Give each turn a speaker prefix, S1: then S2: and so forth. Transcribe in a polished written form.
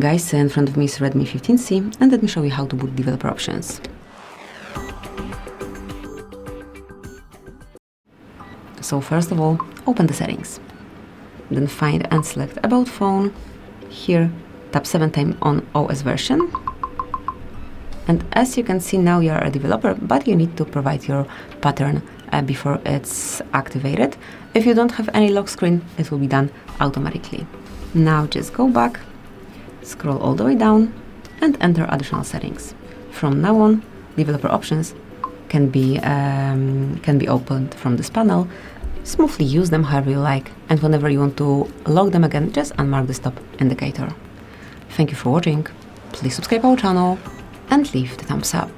S1: guys, in front of me is Redmi 15C, and let me show you how to boot developer options. So first of all, open the settings. Then find and select About Phone. Here, tap 7 times on OS version. And as you can see, now you are a developer, but you need to provide your pattern before it's activated. If you don't have any lock screen, it will be done automatically. Now just go back, scroll all the way down, and enter additional settings. From now on, developer options can be opened from this panel. Smoothly use them however you like, and whenever you want to lock them again, just unmark the stop indicator. Thank you for watching. Please subscribe our channel and leave the thumbs up.